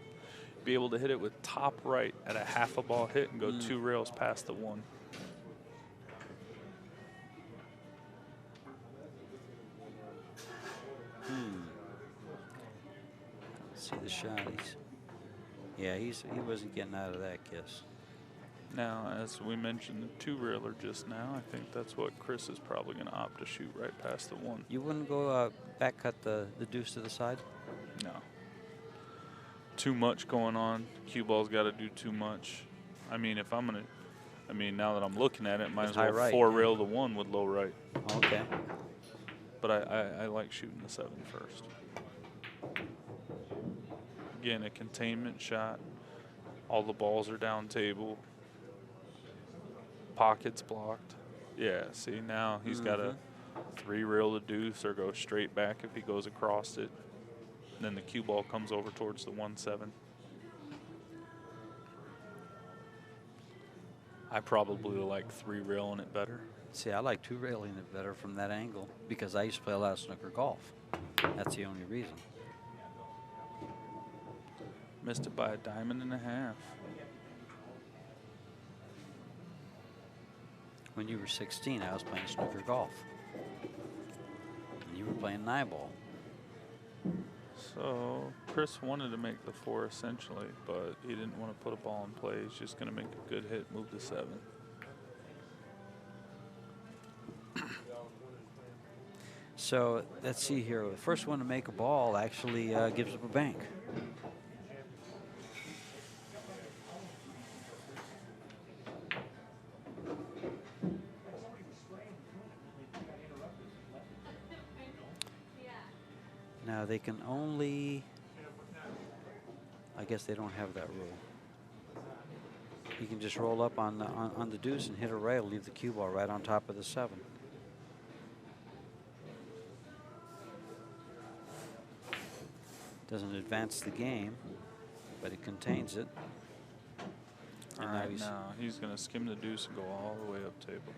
be able to hit it with top right at a half a ball hit and go 2 rails past the 1. See the shot. He wasn't getting out of that kiss. Now, as we mentioned, the 2 railer just now, I think that's what Chris is probably going to opt to shoot right past the 1. You wouldn't go back cut the deuce to the side? No. Too much going on. Cue ball's got to do too much. I mean, if I'm going to, I mean, now that I'm looking at it, might as well right, 4 rail the 1 with low right. Okay. But I like shooting the 7 first. Again, a containment shot. All the balls are down table. Pockets blocked. Yeah, see, now he's got to 3 rail the deuce or go straight back if he goes across it. Then the cue ball comes over towards the 1-7. I probably like 3 railing it better. See, I like 2 railing it better from that angle because I used to play a lot of snooker golf. That's the only reason. Missed it by a diamond and a half. When you were 16, I was playing snooker golf. And you were playing 9-ball. So Chris wanted to make the 4 essentially, but he didn't want to put a ball in play. He's just going to make a good hit, move the 7. So let's see here. The first one to make a ball actually gives up a bank. Now they can only, I guess they don't have that rule. You can just roll up on the deuce and hit a rail, leave the cue ball right on top of the 7. Doesn't advance the game, but it contains it. All right, now he's going to skim the deuce and go all the way up table.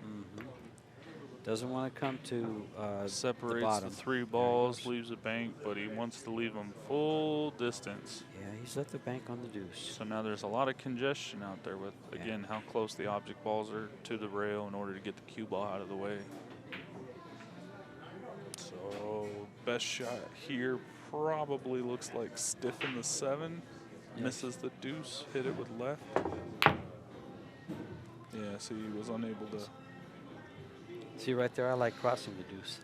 Doesn't want to come to separates the bottom. The 3 balls, leaves a bank, but he wants to leave them full distance. Yeah, he's left the bank on the deuce. So now there's a lot of congestion out there with, again, how close the object balls are to the rail in order to get the cue ball out of the way. So best shot here probably looks like stiff in the 7. Yes. Misses the deuce, hit it with left. Yeah, so he was unable to. See right there, I like crossing the deuce.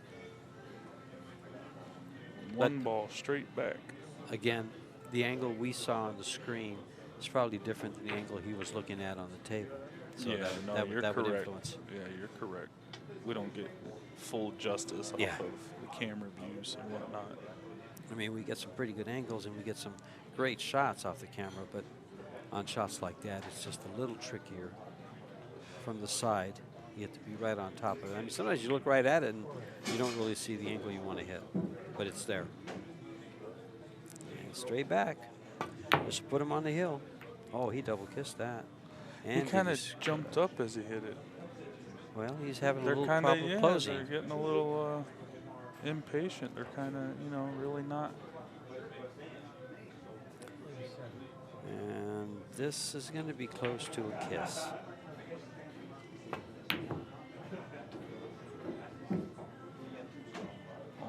One ball straight back. Again, the angle we saw on the screen is probably different than the angle he was looking at on the table. So yeah, that you're would correct. Influence. Yeah, you're correct. We don't get full justice off of the camera views and whatnot. I mean, we get some pretty good angles and we get some great shots off the camera, but on shots like that, it's just a little trickier from the side. You have to be right on top of it. I mean, sometimes you look right at it and you don't really see the angle you want to hit, but it's there. And straight back. Just put him on the hill. Oh, he double kissed that. And he kind of jumped up as he hit it. Well, he's having a They're little kind problem of closing. They're getting a little impatient. They're kind of, you know, really not. And this is going to be close to a kiss.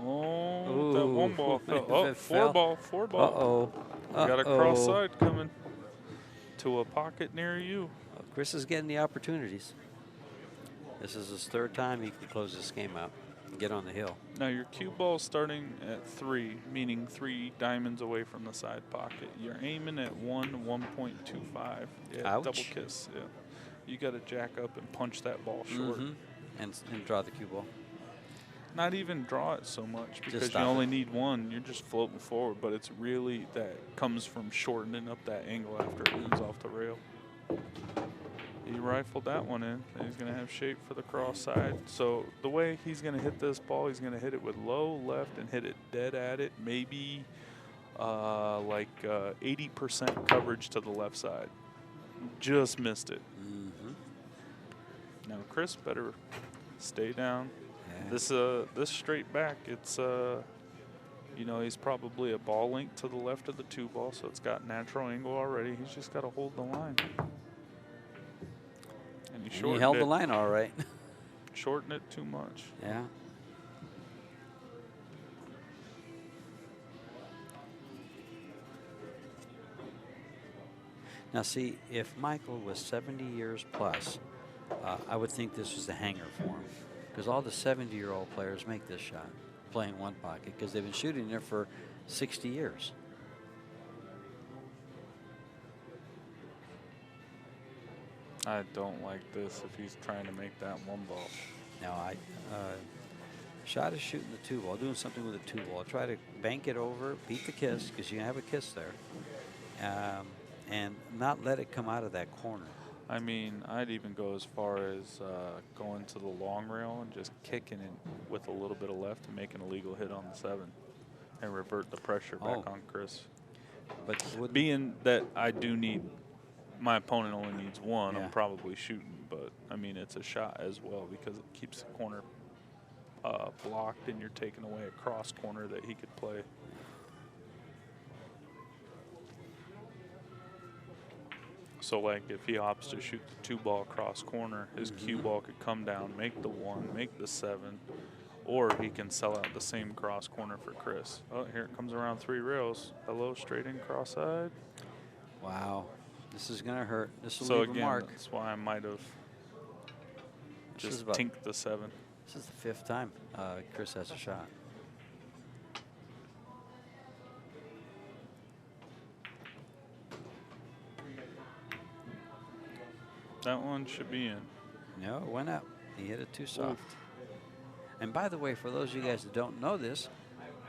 Oh, ooh, that 1 ball fell. Oh, 4 ball. Uh-oh. You got a cross side coming to a pocket near you. Well, Chris is getting the opportunities. This is his 3rd time he can close this game out and get on the hill. Now your cue ball's starting at 3, meaning 3 diamonds away from the side pocket. You're aiming at 1.25. Yeah, ouch. Double kiss. Yeah, you got to jack up and punch that ball short. And draw the cue ball. Not even draw it so much because you stop only it. need 1. You're just floating forward, but it's really that comes from shortening up that angle after it moves off the rail. He rifled that one in. He's going to have shape for the cross side. So the way he's going to hit this ball, he's going to hit it with low left and hit it dead at it, maybe like 80% coverage to the left side. Just missed it. Now Chris better stay down. Yeah. This straight back, it's You know, he's probably a ball length to the left of the 2-ball, so it's got natural angle already. He's just got to hold the line. And he held the line all right. Shorten it too much. Yeah. Now, see, if Michael was 70 years plus, I would think this was the hanger for him, because all the 70-year-old players make this shot, playing one pocket, because they've been shooting it for 60 years. I don't like this if he's trying to make that 1-ball. Now, shot is shooting the 2-ball, doing something with a 2-ball. Try to bank it over, beat the kiss, because you have a kiss there, and not let it come out of that corner. I mean, I'd even go as far as going to the long rail and just kicking it with a little bit of left and making a legal hit on the 7 and revert the pressure back on Chris. But being that I do need, my opponent only needs 1, yeah. I'm probably shooting. But, I mean, it's a shot as well because it keeps the corner blocked and you're taking away a cross corner that he could play. So, like, if he opts to shoot the 2-ball cross corner, his cue ball could come down, make the 1, make the 7, or he can sell out the same cross corner for Chris. Oh, here it comes around 3 rails. Hello, straight in cross-side. Wow. This is going to hurt. This will So, leave a again, mark. that's why I might have just tinked the 7. This is the 5th time Chris has a shot. That one should be in. No, it went up. He hit it too soft. And by the way, for those of you guys that don't know this,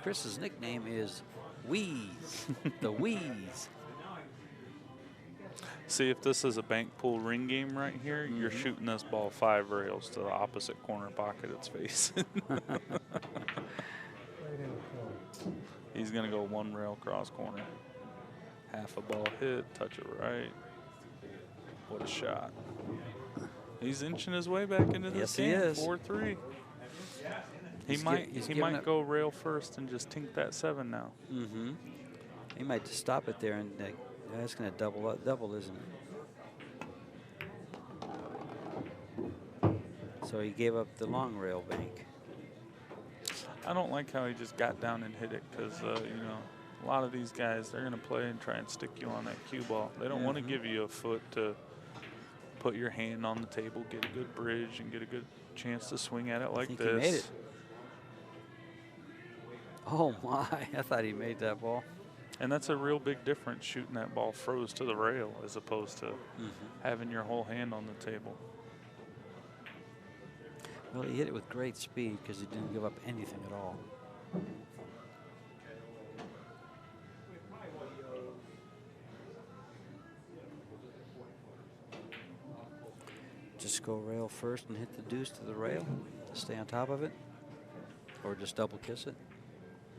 Chris's nickname is Wheeze, the Wheeze. See, if this is a bank pool ring game right here, you're shooting this ball 5 rails to the opposite corner pocket it's facing. He's going to go 1 rail cross corner. Half a ball hit, touch it right. What a shot. He's inching his way back into this game. Yes, he is. 4-3. He might go rail first and just tink that 7 now. He might just stop it there, and that's going to double, isn't it? So he gave up the long rail bank. I don't like how he just got down and hit it because, you know, a lot of these guys, they're going to play and try and stick you on that cue ball. They don't want to give you a foot to put your hand on the table, get a good bridge, and get a good chance to swing at it like this. He made it. Oh, my. I thought he made that ball. And that's a real big difference, shooting that ball froze to the rail as opposed to having your whole hand on the table. Well, he hit it with great speed because he didn't give up anything at all. Just go rail first and hit the deuce to the rail. Stay on top of it. Or just double kiss it.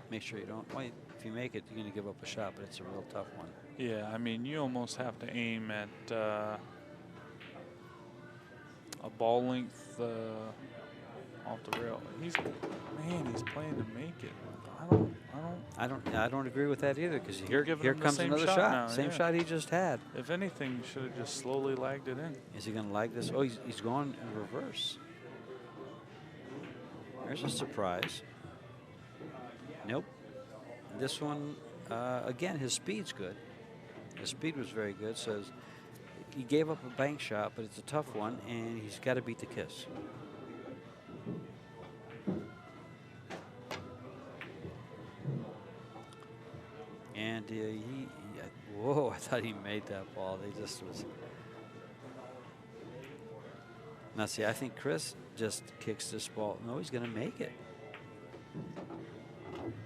Make sure you don't. Well, if you make it, you're going to give up a shot, but it's a real tough one. Yeah, I mean, you almost have to aim at a ball length off the rail. He's playing to make it. I don't agree with that either because here giving him the comes same another shot shot. now, Same yeah. shot he just had. If anything, you should have just slowly lagged it in. Is he going to lag this? Oh, he's going in reverse. There's a surprise. Nope. This one, again, his speed's good. His speed was very good, so he gave up a bank shot, but it's a tough one, and he's got to beat the kiss. And whoa, I thought he made that ball. They just was. Now, see, I think Chris just kicks this ball. No, he's going to make it.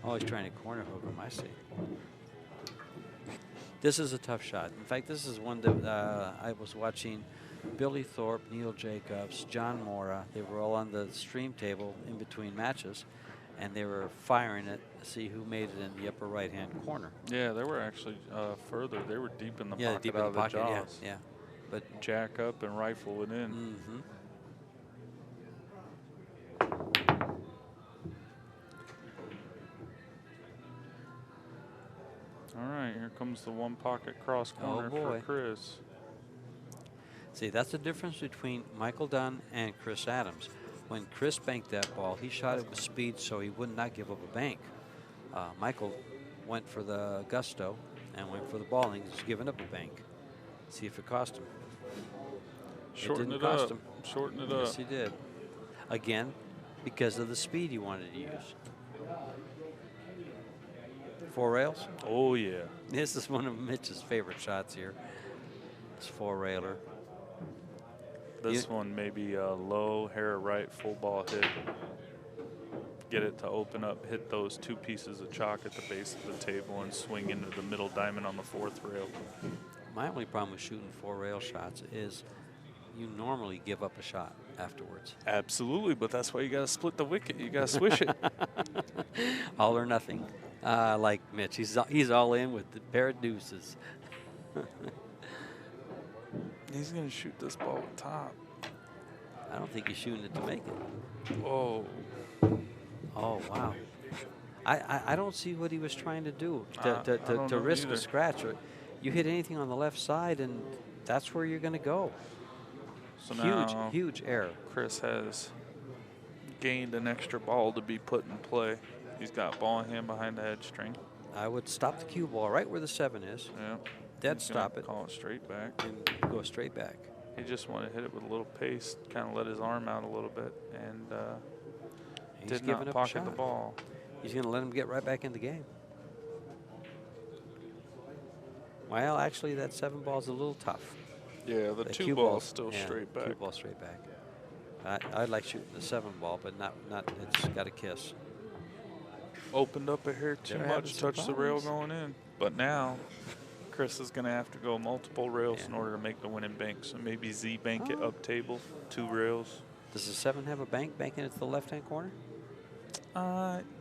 Oh, he's trying to corner hook him, I see. This is a tough shot. In fact, this is one that I was watching Billy Thorpe, Neil Jacobs, John Mora. They were all on the stream table in between matches, and they were firing it to see who made it in the upper right-hand corner. Yeah, they were actually further. They were deep in the pocket deep out in of the pocket, jaws. yeah. But jack up and rifle it in. All right, here comes the one pocket cross corner for boy. Chris. See, that's the difference between Michael Dunn and Chris Adams. When Chris banked that ball, he shot it with speed so he would not give up a bank. Michael went for the gusto and went for the ball, and he's given up a bank. See if it cost him. Shorten it it didn't cost up. him. Shorten it Yes, up. he did. Again, because of the speed he wanted to use. 4 rails. Oh, yeah. This is one of Mitch's favorite shots here. It's 4-railer. This one may be a low, hair right, full ball hit. Get it to open up, hit those 2 pieces of chalk at the base of the table, and swing into the middle diamond on the 4th rail. My only problem with shooting 4-rail shots is you normally give up a shot afterwards. Absolutely, but that's why you got to split the wicket. You got to swish it. All or nothing. Like Mitch, he's all in with the pair of deuces. He's going to shoot this ball with top. I don't think he's shooting it to make it. Whoa. Oh, wow. I don't see what he was trying to do I don't to know risk either. a scratch. You hit anything on the left side, and that's where you're going to go. So now Huge error. Chris has gained an extra ball to be put in play. He's got ball in hand behind the head string. I would stop the cue ball right where the 7 is. Yeah. Dead He's gonna stop it. Call it straight back. And go straight back. He just wanted to hit it with a little pace, kind of let his arm out a little bit, and He's did giving not up a pocket the shot. ball. He's going to let him get right back in the game. Well, actually, that 7 ball's a little tough. Yeah, the The 2 cue ball's still yeah, straight back. Cue ball straight back. I like shooting the 7 ball, but not. It's got a kiss. Opened up a hair too They're having much, some touched the rail problems. going in. But now, Chris is going to have to go multiple rails in Yeah. order to make the winning bank. So maybe Z bank it Oh. up table, 2 rails. Does the 7 have a bank banking it to the left-hand corner?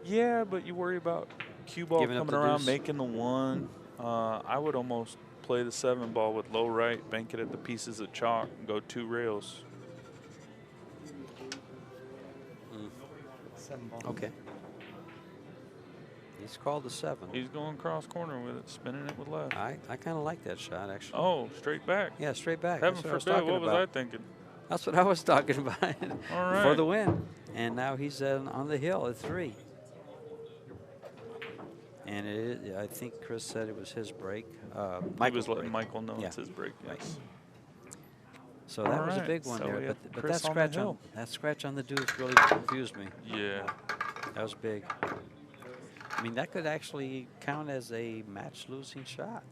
Yeah, but you worry about cue ball Giving up coming the around, deuce. making the 1. I would almost play the 7 ball with low right, bank it at the pieces of chalk, and go 2 rails. 7 ball. Okay. He's called the 7. He's going cross corner with it, spinning it with left. I kind of like that shot, actually. Oh, straight back. Yeah, straight back. Heaven That's what I was forbid, talking what was about. I thinking? That's what I was talking about. All For right. the win. And now he's on the hill at 3. And I think Chris said it was his break. He Michael's was letting break. Michael know Yeah. it's his break, yes. So that was a Alright, big one so there. we have But Chris that on the scratch hill. that scratch on the deuce really confused me. Yeah. That was big. I mean, that could actually count as a match-losing shot.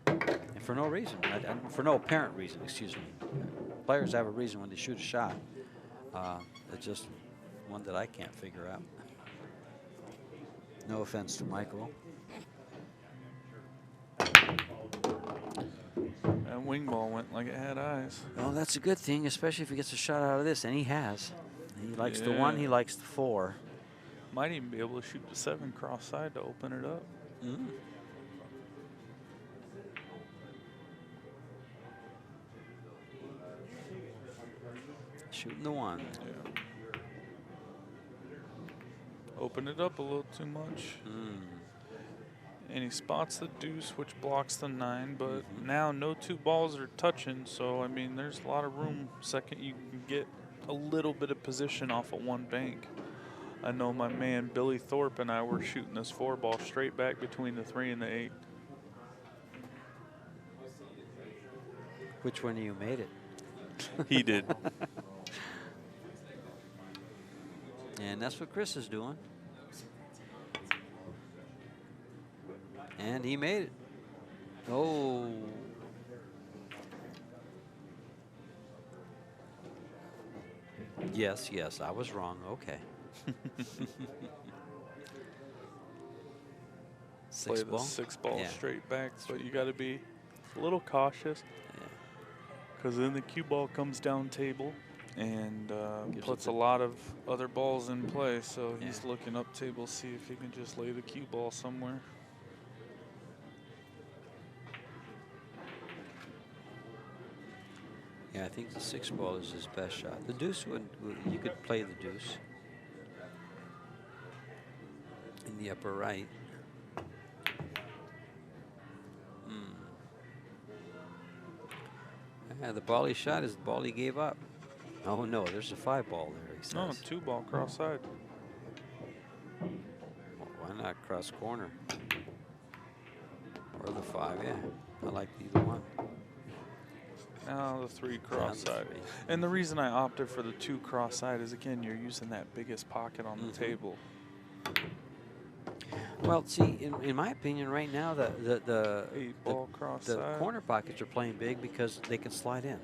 And for no reason, for no apparent reason, excuse me. Players have a reason when they shoot a shot. It's just one that I can't figure out. No offense to Michael. That wing ball went like it had eyes. Well, that's a good thing, especially if he gets a shot out of this, and he has. He likes the 1, Yeah. he likes the 4. Might even be able to shoot the 7 cross side to open it up. Shooting the 1. Yeah. Open it up a little too much. And he spots the deuce, which blocks the 9, but now no 2 balls are touching, so I mean there's a lot of room. Second you can get a little bit of position off of 1 bank. I know my man Billy Thorpe and I were shooting this 4 ball straight back between the 3 and the 8. Which one of you made it? He did. And that's what Chris is doing. And he made it. Oh. Yes, I was wrong. Okay. Play Six the ball? 6 ball Yeah. straight back, but you got to be a little cautious Yeah. because then the cue ball comes down table and Gives puts it a lot of other balls in play. So he's Yeah. looking up table, see if he can just lay the cue ball somewhere. Yeah, I think the 6 ball is his best shot. The deuce you could play the deuce in the upper right. Yeah, the ball he shot is the ball he gave up. Oh no, there's a 5-ball there, he says. No, 2-ball cross-side. Well, why not cross corner? Or the 5, yeah. I like either one. Now the 3 cross-side. 3. And the reason I opted for the 2 cross-side is, again, you're using that biggest pocket on the table. Well, see, in my opinion, right now, the 8-ball cross-side. the corner pockets are playing big because they can slide in.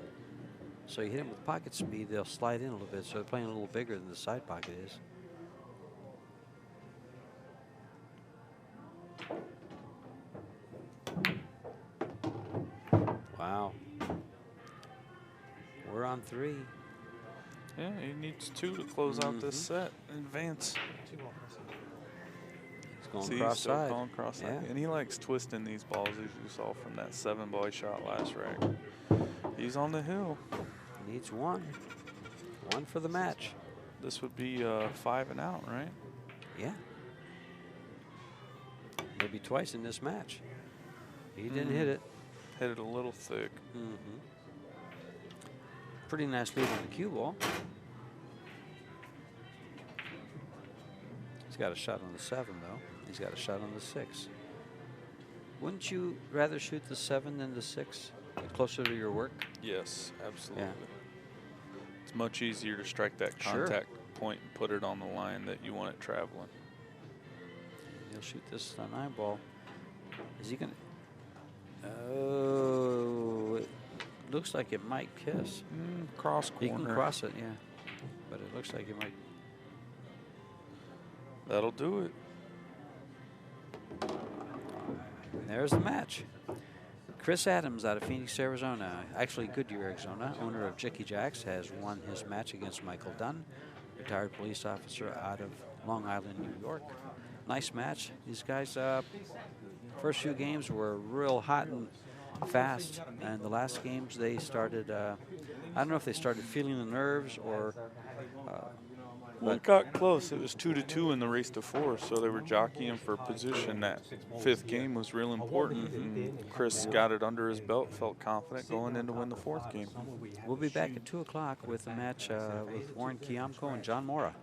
So you hit them with pocket speed, they'll slide in a little bit. So they're playing a little bigger than the side pocket is. Wow. We're on 3. Yeah, he needs 2 to close out this set and advance. He's going See, cross still side. going cross-side. Yeah. And he likes twisting these balls, as you saw from that 7-ball he shot last rack. He's on the hill. Needs 1. 1 for the match. This would be 5 and out, right? Yeah. Maybe twice in this match. He didn't hit it. Hit it a little thick. Pretty nice lead on the cue ball. He's got a shot on the 7, though. He's got a shot on the 6. Wouldn't you rather shoot the 7 than the 6? Closer to your work? Yes, absolutely. Yeah. It's much easier to strike that contact point and put it on the line that you want it traveling. He'll shoot this 9 ball. Is he going to? Oh, it looks like it might kiss. Cross corner. He can cross it, yeah. But it looks like it might. That'll do it. There's the match. Chris Adams out of Phoenix, Arizona, actually Goodyear, Arizona, owner of Jicky Jacks, has won his match against Michael Dunn, retired police officer out of Long Island, New York. Nice match. These guys, first few games were real hot and fast, and the last games they started, I don't know if they started feeling the nerves or. Well, it got close. It was 2-2 in the race to 4, so they were jockeying for position. That 5th game was real important, and Chris got it under his belt, felt confident going in to win the 4th game. We'll be back at 2 o'clock with a match with Warren Kiamko and John Mora.